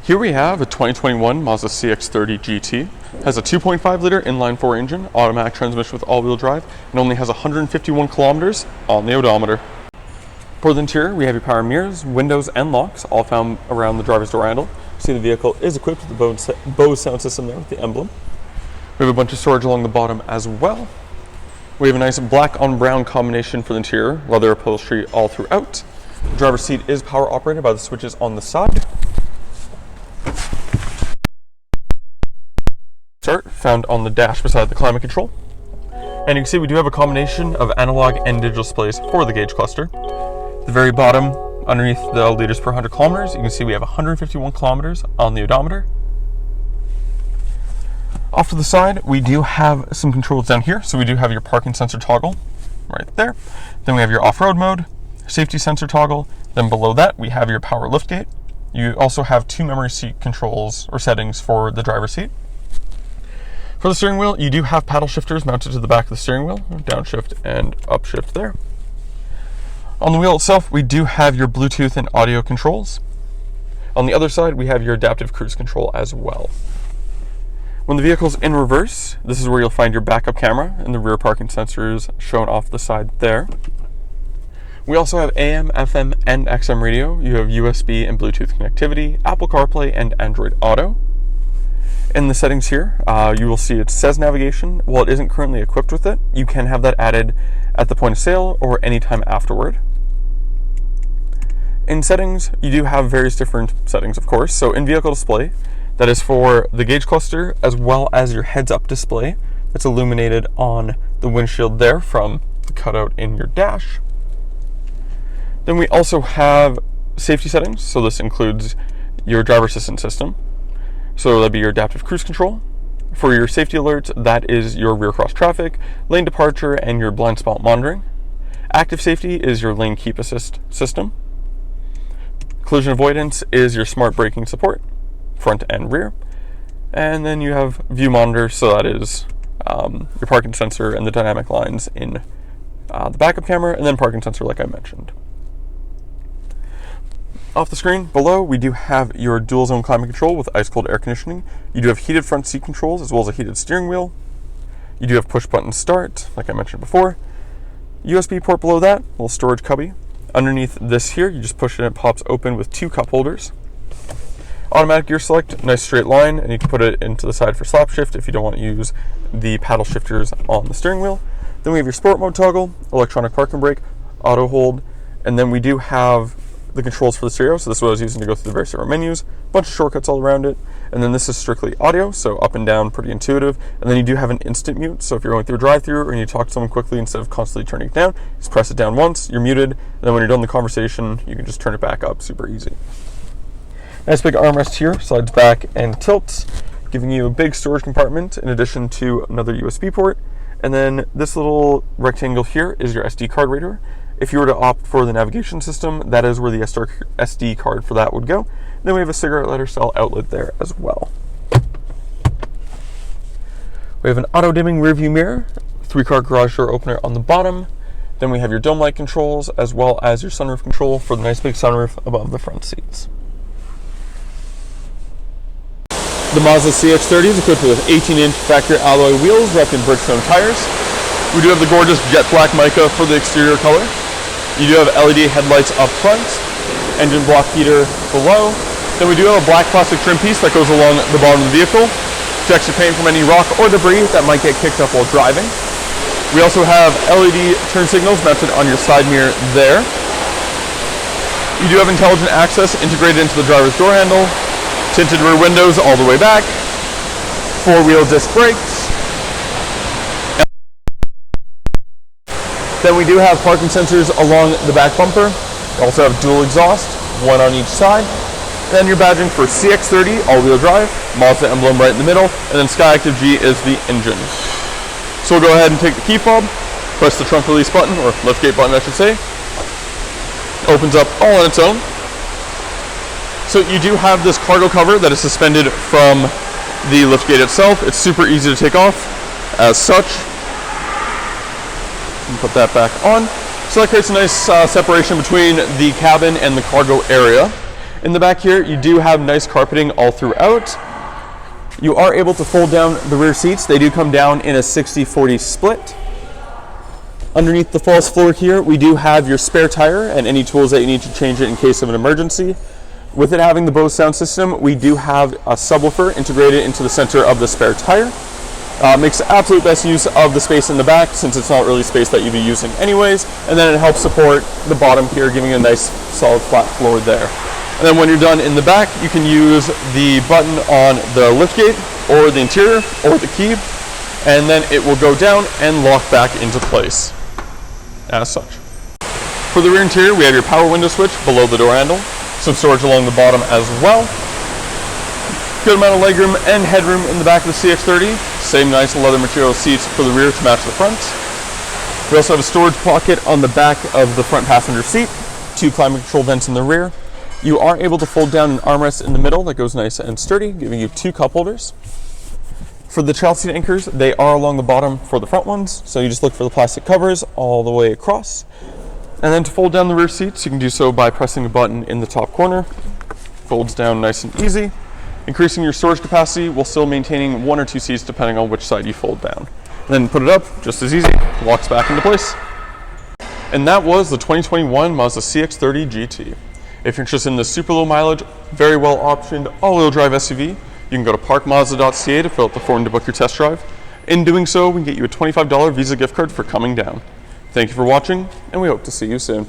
Here we have a 2021 Mazda CX-30 GT. Has a 2.5 liter inline-4 engine, automatic transmission with all-wheel drive, and only has 151 kilometers on the odometer. For the interior, we have your power mirrors, windows, and locks, all found around the driver's door handle. See, the vehicle is equipped with the Bose sound system there with the emblem. We have a bunch of storage along the bottom as well. We have a nice black on brown combination for the interior, leather upholstery all throughout. The driver's seat is power operated by the switches on the side. Found on the dash beside the climate control. And you can see we do have a combination of analog and digital displays for the gauge cluster. At the very bottom, underneath the liters per 100 kilometers, you can see we have 151 kilometers on the odometer. Off to the side, we do have some controls down here. So we do have your parking sensor toggle right there. Then we have your off-road mode, safety sensor toggle. Then below that, we have your power liftgate. You also have two memory seat controls or settings for the driver's seat. For the steering wheel, you do have paddle shifters mounted to the back of the steering wheel, downshift and upshift there. On the wheel itself, we do have your Bluetooth and audio controls. On the other side, we have your adaptive cruise control as well. When the vehicle's in reverse, this is where you'll find your backup camera and the rear parking sensors shown off the side there. We also have AM, FM, and XM radio. You have USB and Bluetooth connectivity, Apple CarPlay, and Android Auto. In the settings here, you will see it says navigation. While it isn't currently equipped with it, you can have that added at the point of sale or anytime afterward. In settings, you do have various different settings, of course. So in vehicle display, that is for the gauge cluster as well as your heads-up display that's illuminated on the windshield there from the cutout in your dash. Then we also have safety settings. So this includes your driver assistance system. So that'd be your adaptive cruise control. For your safety alerts, that is your rear cross traffic, lane departure, and your blind spot monitoring. Active safety is your lane keep assist system. Collision avoidance is your smart braking support, front and rear. And then you have view monitor, so that is your parking sensor and the dynamic lines in the backup camera, and then parking sensor like I mentioned. Off the screen below, we do have your dual zone climate control with ice cold air conditioning. You do have heated front seat controls as well as a heated steering wheel. You do have push button start, like I mentioned before. USB port below that, little storage cubby. Underneath this here, you just push it and it pops open with two cup holders. Automatic gear select, nice straight line, and you can put it into the side for slap shift if you don't want to use the paddle shifters on the steering wheel. Then we have your sport mode toggle, electronic parking brake, auto hold, and then we do have the controls for the stereo. So this is what I was using to go through the various different menus, bunch of shortcuts all around it. And then this is strictly audio, so up and down, pretty intuitive. And then you do have an instant mute. So if you're going through a drive-through or you need to talk to someone quickly, instead of constantly turning it down, just press it down once, you're muted. And then when you're done the conversation, you can just turn it back up, super easy. Nice big armrest here, slides back and tilts, giving you a big storage compartment in addition to another USB port. And then this little rectangle here is your SD card reader. If you were to opt for the navigation system, that is where the SD card for that would go. Then we have a cigarette lighter cell outlet there as well. We have an auto-dimming rearview mirror, 3-car garage door opener on the bottom. Then we have your dome light controls as well as your sunroof control for the nice big sunroof above the front seats. The Mazda CX-30 is equipped with 18-inch factory alloy wheels wrapped in Bridgestone tires. We do have the gorgeous Jet Black Mica for the exterior color. You do have LED headlights up front, engine block heater below. Then we do have a black plastic trim piece that goes along the bottom of the vehicle, protects your paint from any rock or debris that might get kicked up while driving. We also have LED turn signals mounted on your side mirror there. You do have intelligent access integrated into the driver's door handle, tinted rear windows all the way back, 4-wheel disc brakes. Then we do have parking sensors along the back bumper. We also have dual exhaust, one on each side. And then your badging for CX-30 all-wheel drive, Mazda emblem right in the middle, and then Skyactiv G is the engine. So we'll go ahead and take the key fob, press the trunk release button, or liftgate button I should say. Opens up all on its own. So you do have this cargo cover that is suspended from the liftgate itself. It's super easy to take off as such. And put that back on. So that creates a nice separation between the cabin and the cargo area. In the back here, you do have nice carpeting all throughout. You are able to fold down the rear seats. They do come down in a 60-40 split. Underneath the false floor here, we do have your spare tire and any tools that you need to change it in case of an emergency. With it having the Bose sound system, we do have a subwoofer integrated into the center of the spare tire. Makes absolute best use of the space in the back since it's not really space that you'd be using anyways. And then it helps support the bottom here, giving you a nice solid flat floor there. And then when you're done in the back, you can use the button on the liftgate or the interior or the key, and then it will go down and lock back into place as such. For the rear interior, we have your power window switch below the door handle, some storage along the bottom as well. Good amount of legroom and headroom in the back of the CX-30. Same nice leather material seats for the rear to match the front. We also have a storage pocket on the back of the front passenger seat, 2 climate control vents in the rear. You are able to fold down an armrest in the middle that goes nice and sturdy, giving you 2 cup holders. For the child seat anchors, they are along the bottom for the front ones, so you just look for the plastic covers all the way across. And then to fold down the rear seats, you can do so by pressing the button in the top corner. Folds down nice and easy, increasing your storage capacity while still maintaining 1 or 2 seats depending on which side you fold down. And then put it up, just as easy, locks back into place. And that was the 2021 Mazda CX-30 GT. If you're interested in this super low mileage, very well optioned all-wheel drive SUV, you can go to parkmazda.ca to fill out the form to book your test drive. In doing so, we can get you a $25 Visa gift card for coming down. Thank you for watching, and we hope to see you soon.